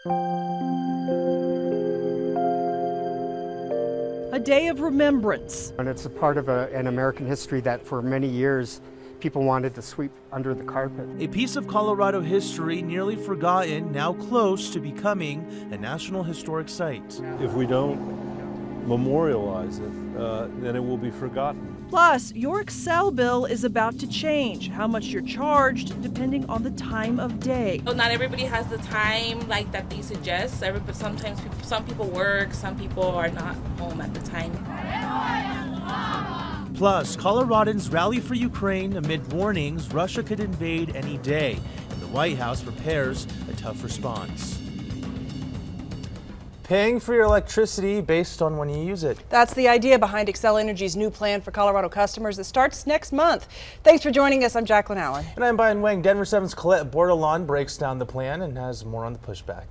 A day of remembrance. And it's a part of an American history that for many years people wanted to sweep under the carpet. A piece of Colorado history nearly forgotten, now close to becoming a National Historic Site. If we don't memorialize it, then it will be forgotten. Plus, your Excel bill is about to change. How much you're charged depending on the time of day. Well, not everybody has the time like that they suggest. Sometimes some people work, some people are not home at the time. Plus, Coloradans rally for Ukraine amid warnings Russia could invade any day, and the White House prepares a tough response. Paying for your electricity based on when you use it. That's the idea behind Xcel Energy's new plan for Colorado customers that starts next month. Thanks for joining us. I'm Jacqueline Allen. And I'm Brian Wang. Denver 7's Colette Bordelon breaks down the plan and has more on the pushback.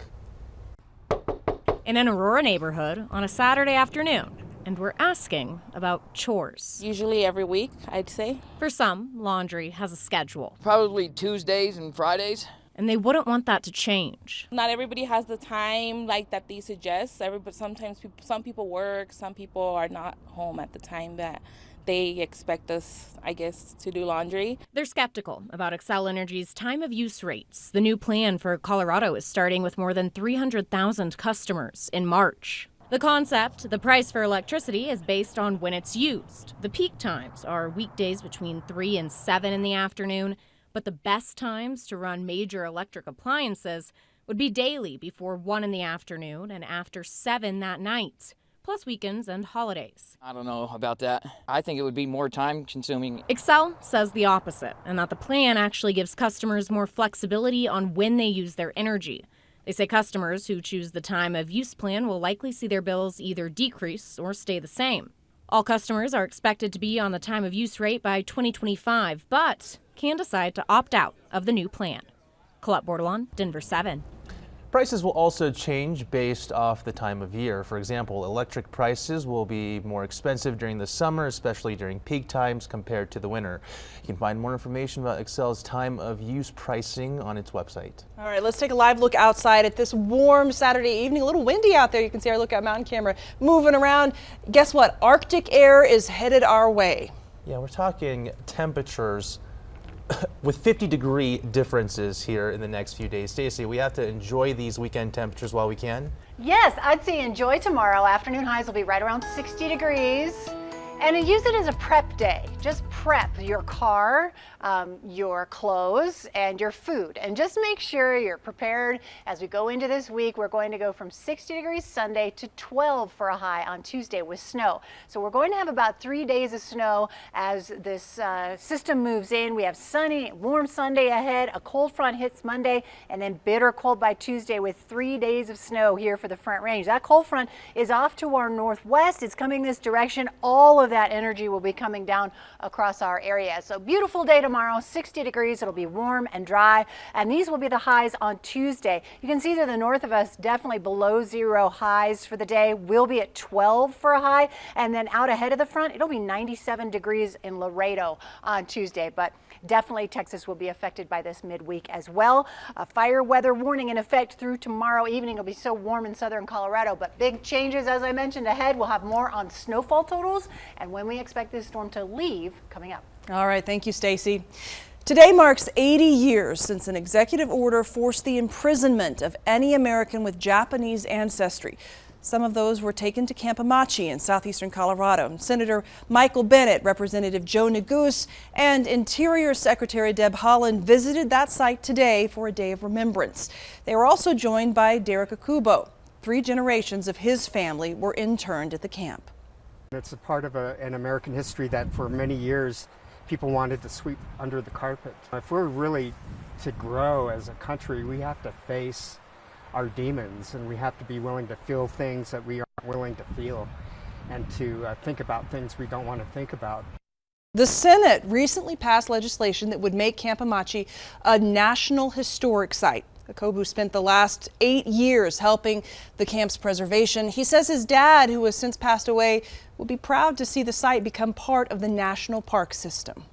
In an Aurora neighborhood on a Saturday afternoon, and we're asking about chores. Usually every week, I'd say. For some, laundry has a schedule. Probably Tuesdays and Fridays. And they wouldn't want that to change. Not everybody has the time like that they suggest. Sometimes some people work, some people are not home at the time that they expect us, I guess, to do laundry. They're skeptical about Xcel Energy's time of use rates. The new plan for Colorado is starting with more than 300,000 customers in March. The concept, the price for electricity, is based on when it's used. The peak times are weekdays between 3 and 7 in the afternoon, but the best times to run major electric appliances would be daily before 1 in the afternoon and after 7 that night, plus weekends and holidays. I don't know about that. I think it would be more time consuming. Xcel says the opposite, and that the plan actually gives customers more flexibility on when they use their energy. They say customers who choose the time of use plan will likely see their bills either decrease or stay the same. All customers are expected to be on the time of use rate by 2025, but can decide to opt out of the new plan. Colette Bordelon, Denver 7. Prices will also change based off the time of year. For example, electric prices will be more expensive during the summer, especially during peak times compared to the winter. You can find more information about Xcel's time of use pricing on its website. All right, let's take a live look outside at this warm Saturday evening. A little windy out there. You can see our Lookout Mountain camera moving around. Guess what? Arctic air is headed our way. Yeah, we're talking temperatures with 50-degree differences here in the next few days. Stacey, we have to enjoy these weekend temperatures while we can. Yes, I'd say enjoy tomorrow. Afternoon highs will be right around 60 degrees. And use it as a prep day. Just prep your car, your clothes, and your food. And just make sure you're prepared as we go into this week. We're going to go from 60 degrees Sunday to 12 for a high on Tuesday with snow. So we're going to have about 3 days of snow as this system moves in. We have sunny, warm Sunday ahead. A cold front hits Monday, and then bitter cold by Tuesday with 3 days of snow here for the Front Range. That cold front is off to our northwest. It's coming this direction. All of that energy will be coming down across our area. So beautiful day tomorrow, 60 degrees. It'll be warm and dry, and these will be the highs on Tuesday. You can see to the north of us, definitely below zero highs for the day. We'll be at 12 for a high, and then out ahead of the front, it'll be 97 degrees in Laredo on Tuesday. But definitely Texas will be affected by this midweek as well. A fire weather warning in effect through tomorrow evening. It'll be so warm in southern Colorado, but big changes, as I mentioned, ahead. We'll have more on snowfall totals and when we expect this storm to leave coming up. All right, thank you, Stacey. Today marks 80 years since an executive order forced the imprisonment of any American with Japanese ancestry. Some of those were taken to Camp Amachi in southeastern Colorado. Senator Michael Bennett, Representative Joe Neguse, and Interior Secretary Deb Haaland visited that site today for a day of remembrance. They were also joined by Derek Akubo. 3 generations of his family were interned at the camp. It's a part of an American history that for many years people wanted to sweep under the carpet. If we're really to grow as a country, we have to face our demons, and we have to be willing to feel things that we aren't willing to feel, and to think about things we don't want to think about. The Senate recently passed legislation that would make Camp Amachi a National Historic Site. Akobu spent the last 8 years helping the camp's preservation. He says his dad, who has since passed away, will be proud to see the site become part of the national park system.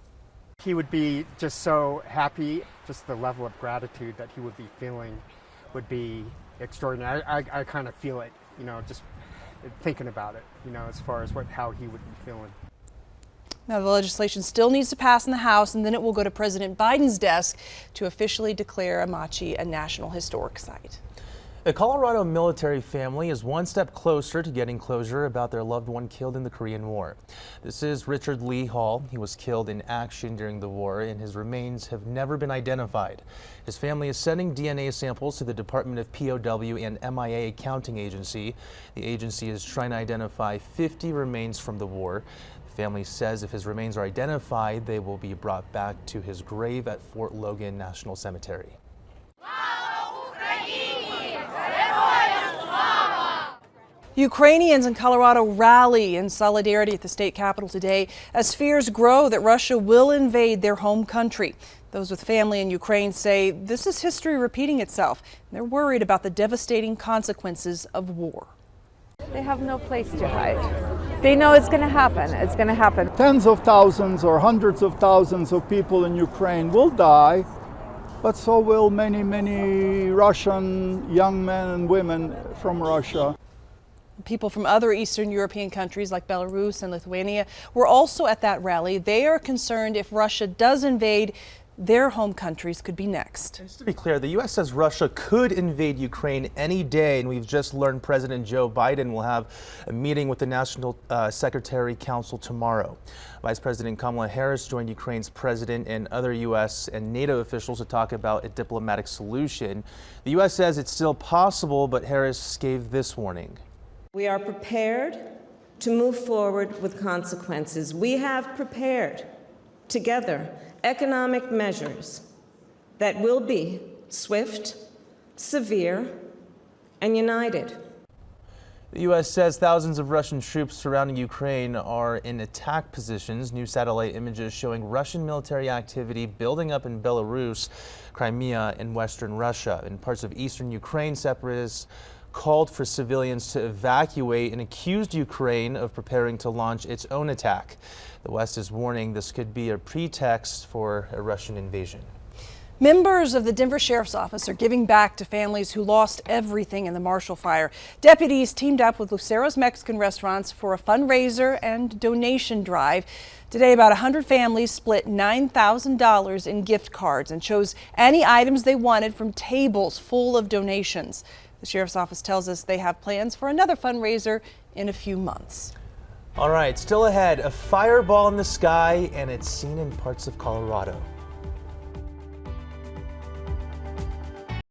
He would be just so happy, just the level of gratitude that he would be feeling would be extraordinary. I kind of feel it, just thinking about it, as far as how he would be feeling. Now, the legislation still needs to pass in the House, and then it will go to President Biden's desk to officially declare Amachi a National Historic Site. A Colorado military family is one step closer to getting closure about their loved one killed in the Korean War. This is Richard Lee Hall. He was killed in action during the war, and his remains have never been identified. His family is sending DNA samples to the Department of POW and MIA accounting agency. The agency is trying to identify 50 remains from the war. The family says if his remains are identified, they will be brought back to his grave at Fort Logan National Cemetery. Ukrainians in Colorado rally in solidarity at the state capitol today as fears grow that Russia will invade their home country. Those with family in Ukraine say this is history repeating itself. They're worried about the devastating consequences of war. They have no place to hide. They know it's going to happen. It's going to happen. Tens of thousands or hundreds of thousands of people in Ukraine will die, but so will many, many Russian young men and women from Russia. People from other Eastern European countries like Belarus and Lithuania were also at that rally. They are concerned if Russia does invade, their home countries could be next. Just to be clear, the U.S. says Russia could invade Ukraine any day, and we've just learned President Joe Biden will have a meeting with the National Security Council tomorrow. Vice President Kamala Harris joined Ukraine's president and other U.S. and NATO officials to talk about a diplomatic solution. The U.S. says it's still possible, but Harris gave this warning. We are prepared to move forward with consequences. We have prepared together economic measures that will be swift, severe, and united. The U.S. says thousands of Russian troops surrounding Ukraine are in attack positions. New satellite images showing Russian military activity building up in Belarus, Crimea, and western Russia. In parts of eastern Ukraine, separatists called for civilians to evacuate and accused Ukraine of preparing to launch its own attack. The West is warning this could be a pretext for a Russian invasion. Members of the Denver Sheriff's Office are giving back to families who lost everything in the Marshall Fire. Deputies teamed up with Lucero's Mexican Restaurants for a fundraiser and donation drive. Today, about 100 families split $9,000 in gift cards and chose any items they wanted from tables full of donations. The Sheriff's Office tells us they have plans for another fundraiser in a few months. All right, still ahead, a fireball in the sky, and it's seen in parts of Colorado.